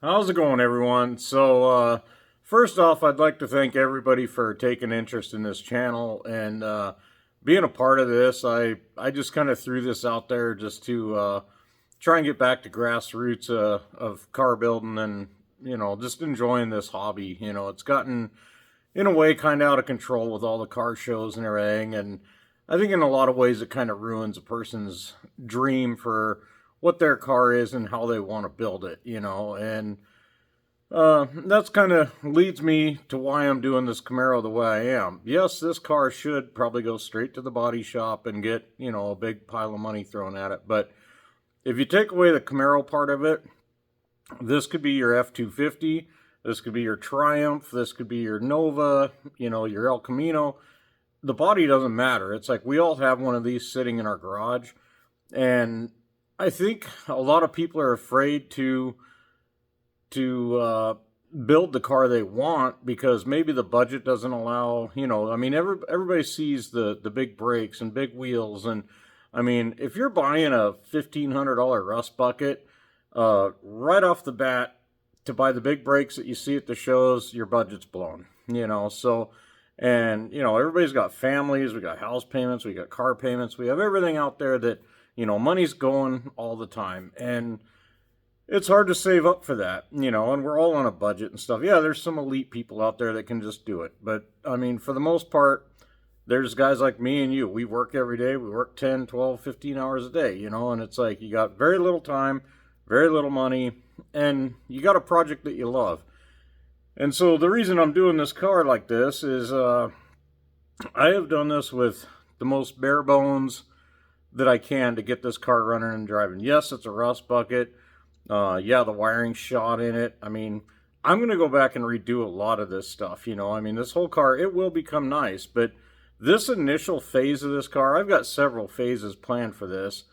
How's it going, everyone? First off, I'd like to thank everybody for taking interest in this channel and being a part of this. I just kind of threw this out there just to try and get back to grassroots of car building and, just enjoying this hobby. It's gotten, in a way, kind of out of control with all the car shows and everything. And I think in a lot of ways it kind of ruins a person's dream for what their car is and how they want to build it. And that's kind of leads me to why I'm doing this Camaro the way I am. Yes, this car should probably go straight to the body shop and get, a big pile of money thrown at it. But if you take away the Camaro part of it, this could be your F-250, this could be your Triumph, this could be your Nova, your El Camino. The body doesn't matter. It's like we all have one of these sitting in our garage. And I think a lot of people are afraid to build the car they want because maybe the budget doesn't allow. Everybody sees the big brakes and big wheels, and I mean, if you're buying a $1,500 rust bucket right off the bat to buy the big brakes that you see at the shows, your budget's blown. Everybody's got families, we got house payments, we got car payments, we have everything out there that money's going all the time, and it's hard to save up for that, and we're all on a budget and stuff. Yeah, there's some elite people out there that can just do it. But, I mean, for the most part, there's guys like me and you. We work every day. We work 10, 12, 15 hours a day, and it's like you got very little time, very little money, and you got a project that you love. And so the reason I'm doing this car like this is I have done this with the most bare bones that I can to get this car running and driving. Yes, it's a rust bucket. The wiring's shot in it. I mean, I'm going to go back and redo a lot of this stuff, this whole car, it will become nice, but this initial phase of this car, I've got several phases planned for this,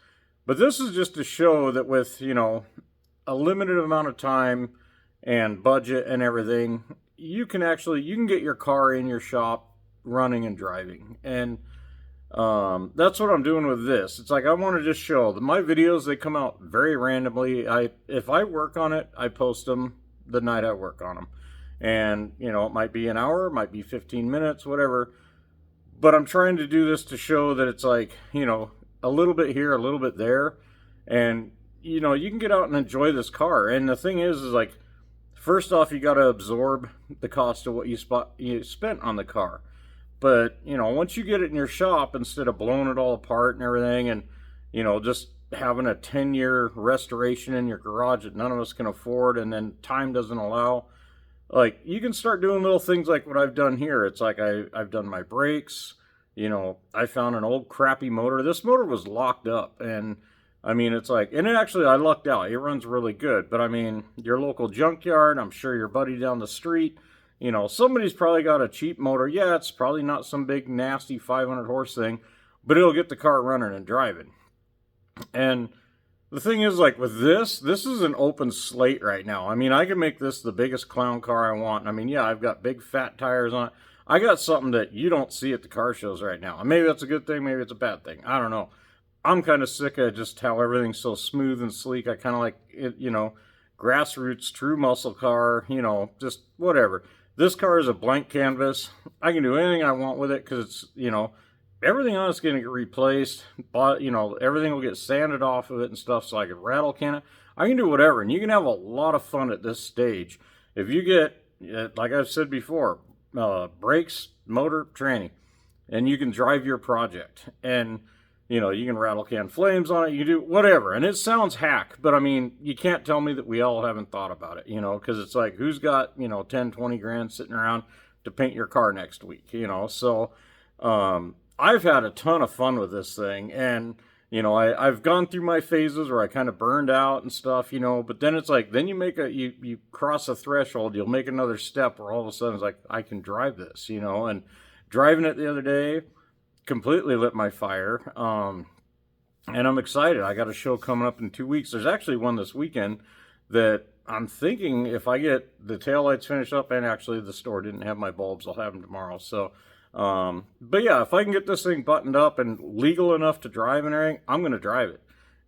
but this is just to show that with, a limited amount of time and budget and everything, you can get your car in your shop running and driving. And that's what I'm doing with this. It's like I want to just show that my videos, they come out very randomly. If I work on it, I post them the night I work on them. And, it might be an hour, it might be 15 minutes, whatever. But I'm trying to do this to show that it's like, a little bit here, a little bit there. And, you can get out and enjoy this car. And the thing is like, first off, you got to absorb the cost of what you spent on the car. But, once you get it in your shop, instead of blowing it all apart and everything and, just having a 10-year restoration in your garage that none of us can afford and then time doesn't allow, like, you can start doing little things like what I've done here. It's like I've done my brakes. I found an old crappy motor. This motor was locked up. And, it's like, and I lucked out. It runs really good. But, your local junkyard, I'm sure your buddy down the street, somebody's probably got a cheap motor. Yeah, it's probably not some big, nasty 500 horse thing, but it'll get the car running and driving. And the thing is, like, with this is an open slate right now. I can make this the biggest clown car I want. I've got big fat tires on it. I got something that you don't see at the car shows right now. And maybe that's a good thing, maybe it's a bad thing. I don't know. I'm kind of sick of just how everything's so smooth and sleek. I kind of like it, grassroots, true muscle car, just whatever. This car is a blank canvas. I can do anything I want with it because it's, everything on it's going to get replaced. But, everything will get sanded off of it and stuff so I can rattle can it. I can do whatever. And you can have a lot of fun at this stage. If you get, like I've said before, brakes, motor, tranny, and you can drive your project. And, you can rattle can flames on it. You do whatever. And it sounds hack, but you can't tell me that we all haven't thought about it, because it's like, who's got, 10, 20 grand sitting around to paint your car next week, So, I've had a ton of fun with this thing. And, I've gone through my phases where I kind of burned out and stuff, but then it's like, then you cross a threshold, you'll make another step where all of a sudden it's like, I can drive this, and driving it the other day, completely lit my fire. And I'm excited. I got a show coming up in 2 weeks. There's actually one this weekend that I'm thinking if I get the taillights finished up, and actually the store didn't have my bulbs, I'll have them tomorrow. So, but yeah, if I can get this thing buttoned up and legal enough to drive and everything, I'm going to drive it.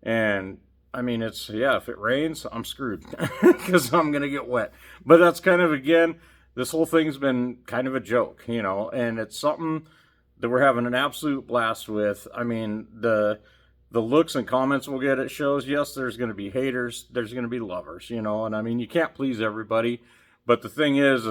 And I mean, it's, yeah, if it rains, I'm screwed because I'm going to get wet. But that's kind of, again, this whole thing's been kind of a joke, you know, and it's something that we're having an absolute blast with. I mean, the looks and comments we'll get at shows, yes, there's going to be haters, there's going to be lovers, you know, and I mean, you can't please everybody. But the thing is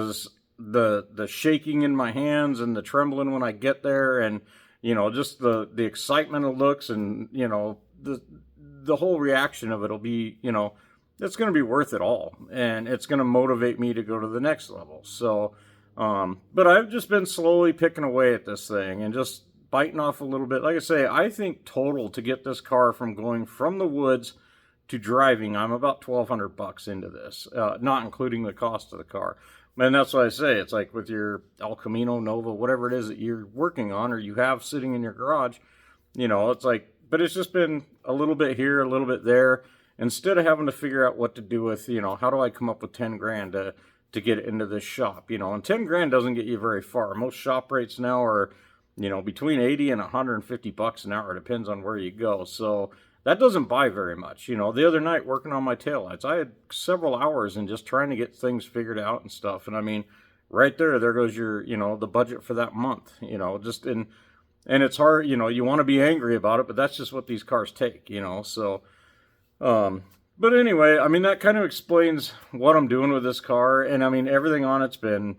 the shaking in my hands and the trembling when I get there, and you know, just the excitement of looks, and you know, the whole reaction of it'll be, you know, it's going to be worth it all, and it's going to motivate me to go to the next level. So, but I've just been slowly picking away at this thing and just biting off a little bit. Like I say, I think total to get this car from going from the woods to driving, I'm about $1,200 into this, not including the cost of the car. And that's why I say, it's like with your El Camino, Nova, whatever it is that you're working on or you have sitting in your garage, you know, it's like, but it's just been a little bit here, a little bit there, instead of having to figure out what to do with, you know, how do I come up with 10 grand to get into this shop, you know, and 10 grand doesn't get you very far. Most shop rates now are, you know, between 80 and $150 an hour. It depends on where you go. So that doesn't buy very much. You know, the other night working on my taillights, I had several hours in just trying to get things figured out and stuff. And I mean, right there goes your, you know, the budget for that month, you know, just in, and it's hard, you know, you want to be angry about it, but that's just what these cars take, you know. So, but anyway, I mean, that kind of explains what I'm doing with this car. And I mean, everything on it's been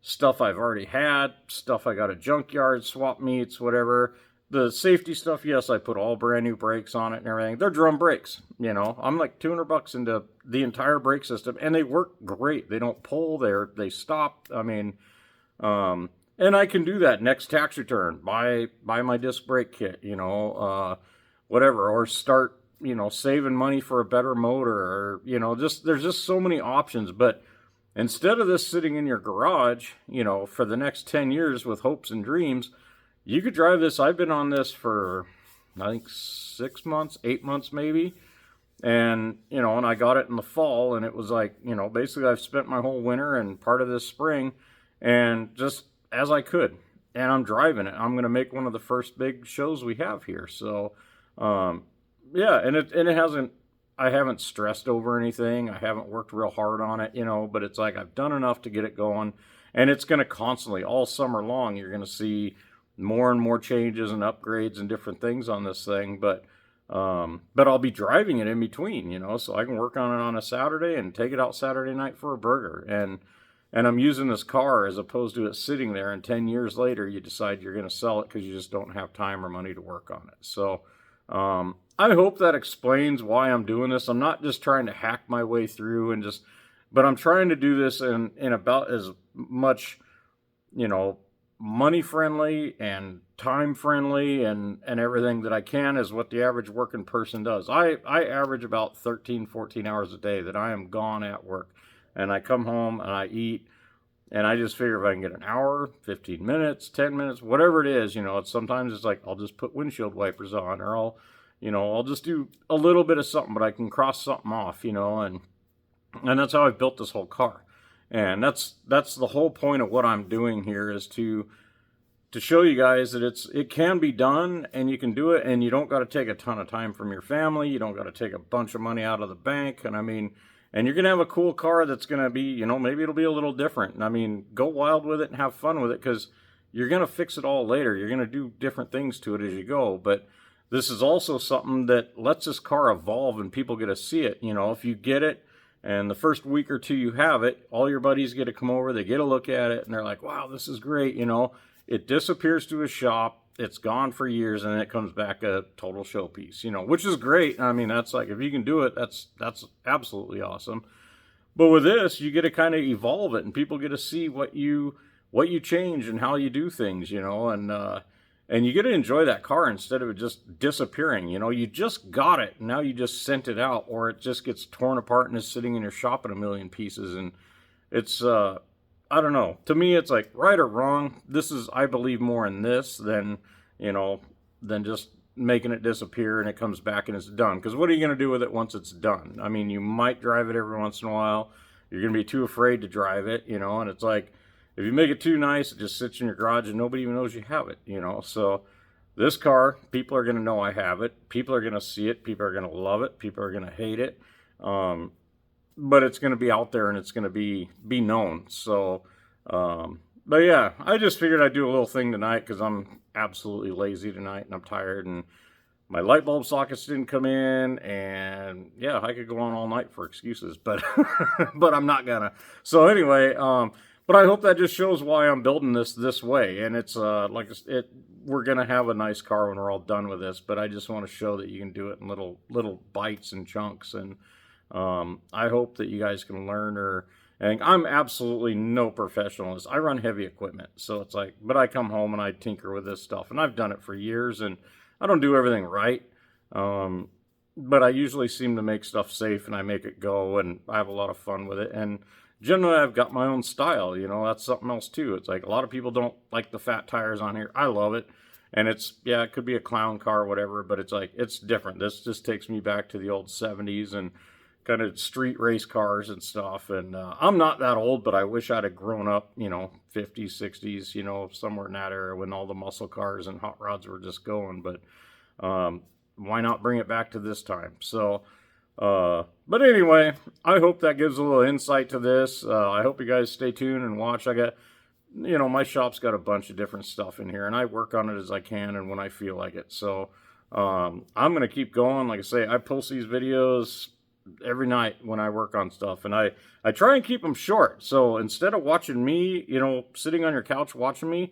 stuff I've already had, stuff I got at junkyard, swap meets, whatever. The safety stuff, yes, I put all brand new brakes on it and everything. They're drum brakes, you know. I'm like $200 into the entire brake system, and they work great. They don't pull, they stop. I mean, and I can do that next tax return, buy my disc brake kit, you know, whatever, or start, you know, saving money for a better motor, or, you know, just, there's just so many options. But instead of this sitting in your garage, you know, for the next 10 years with hopes and dreams, you could drive this. I've been on this for, I think, 6 months, 8 months maybe. And, you know, and I got it in the fall, and it was like, you know, basically I've spent my whole winter and part of this spring, and just as I could. And I'm driving it. I'm going to make one of the first big shows we have here. So, yeah, and it hasn't, I haven't stressed over anything. I haven't worked real hard on it, you know, but it's like I've done enough to get it going. And it's going to constantly, all summer long, you're going to see more and more changes and upgrades and different things on this thing. But I'll be driving it in between, you know, so I can work on it on a Saturday and take it out Saturday night for a burger. And I'm using this car as opposed to it sitting there, and 10 years later you decide you're going to sell it because you just don't have time or money to work on it. So I hope that explains why I'm doing this. I'm not just trying to hack my way through and just, but I'm trying to do this in about as much, you know, money friendly and time friendly and everything that I can is what the average working person does. I average about 13, 14 hours a day that I am gone at work, and I come home and I eat, and I just figure if I can get an hour, 15 minutes, 10 minutes, whatever it is, you know, sometimes it's like, I'll just put windshield wipers on, or I'll just do a little bit of something, but I can cross something off, you know, and that's how I've built this whole car. And that's the whole point of what I'm doing here, is to show you guys that it can be done, and you can do it, and you don't got to take a ton of time from your family. You don't got to take a bunch of money out of the bank. And I mean, and you're going to have a cool car that's going to be, you know, maybe it'll be a little different. And I mean, go wild with it and have fun with it, because you're going to fix it all later. You're going to do different things to it as you go. But this is also something that lets this car evolve and people get to see it. You know, if you get it, and the first week or two you have it, all your buddies get to come over, they get a look at it, and they're like, wow, this is great, you know. It disappears to a shop, it's gone for years, and then it comes back a total showpiece, you know, which is great. I mean, that's like, if you can do it, that's absolutely awesome. But with this, you get to kind of evolve it, and people get to see what you change and how you do things, you know, and you get to enjoy that car instead of it just disappearing. You know, you just got it, and now you just sent it out, or it just gets torn apart and is sitting in your shop in a million pieces. And it's, I don't know. To me, it's like, right or wrong, this is, I believe more in this than, you know, than just making it disappear and it comes back and it's done. Because what are you going to do with it once it's done? I mean, you might drive it every once in a while. You're going to be too afraid to drive it, you know, and it's like, if you make it too nice, it just sits in your garage and nobody even knows you have it, you know. So, this car, people are going to know I have it. People are going to see it. People are going to love it. People are going to hate it. But it's going to be out there and it's going to be known. So, but yeah, I just figured I'd do a little thing tonight because I'm absolutely lazy tonight and I'm tired and my light bulb sockets didn't come in, and yeah, I could go on all night for excuses, but but I'm not gonna. So anyway, but I hope that just shows why I'm building this way, and it's like it. We're gonna have a nice car when we're all done with this, but I just want to show that you can do it in little bites and chunks, and I hope that you guys can learn or. And I'm absolutely no professional. I run heavy equipment, so it's like, but I come home and I tinker with this stuff, and I've done it for years, and I don't do everything right, but I usually seem to make stuff safe and I make it go and I have a lot of fun with it. And generally I've got my own style, you know, that's something else too. It's like a lot of people don't like the fat tires on here. I love it. And it's, yeah, it could be a clown car or whatever, but it's like, it's different. This just takes me back to the old 70s and kind of street race cars and stuff. And I'm not that old, but I wish I'd have grown up, you know, 50s, 60s, you know, somewhere in that era when all the muscle cars and hot rods were just going. But why not bring it back to this time? So, but anyway, I hope that gives a little insight to this. I hope you guys stay tuned and watch. I got, you know, my shop's got a bunch of different stuff in here, and I work on it as I can and when I feel like it. So I'm going to keep going. Like I say, I post these videos every night when I work on stuff, and I try and keep them short. So instead of watching me, you know, sitting on your couch watching me,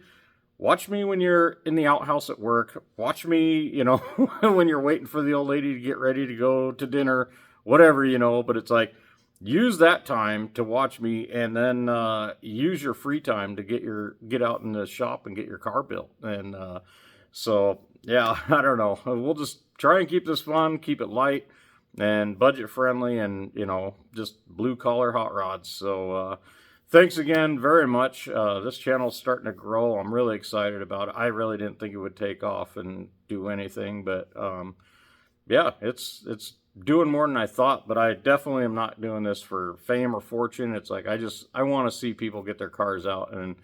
watch me when you're in the outhouse at work. Watch me, you know, when you're waiting for the old lady to get ready to go to dinner, whatever, you know. But it's like, use that time to watch me, and then use your free time to get out in the shop and get your car built. And so yeah, I don't know. We'll just try and keep this fun, keep it light and budget friendly, and you know, just blue collar hot rods. So thanks again very much. This channel's starting to grow. I'm really excited about it. I really didn't think it would take off and do anything, but yeah, it's doing more than I thought. But I definitely am not doing this for fame or fortune. It's like I want to see people get their cars out and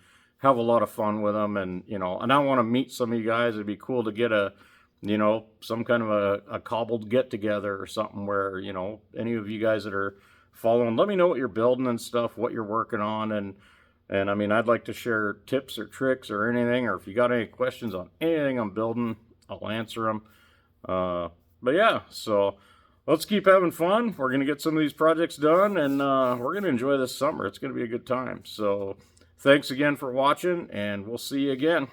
have a lot of fun with them, and you know, and I want to meet some of you guys. It'd be cool to get a, you know, some kind of a cobbled get together or something where, you know, any of you guys that are following, let me know what you're building and stuff, what you're working on. And I mean, I'd like to share tips or tricks or anything, or if you got any questions on anything I'm building, I'll answer them. But yeah, so let's keep having fun. We're going to get some of these projects done, and we're going to enjoy this summer. It's going to be a good time. So thanks again for watching, and we'll see you again.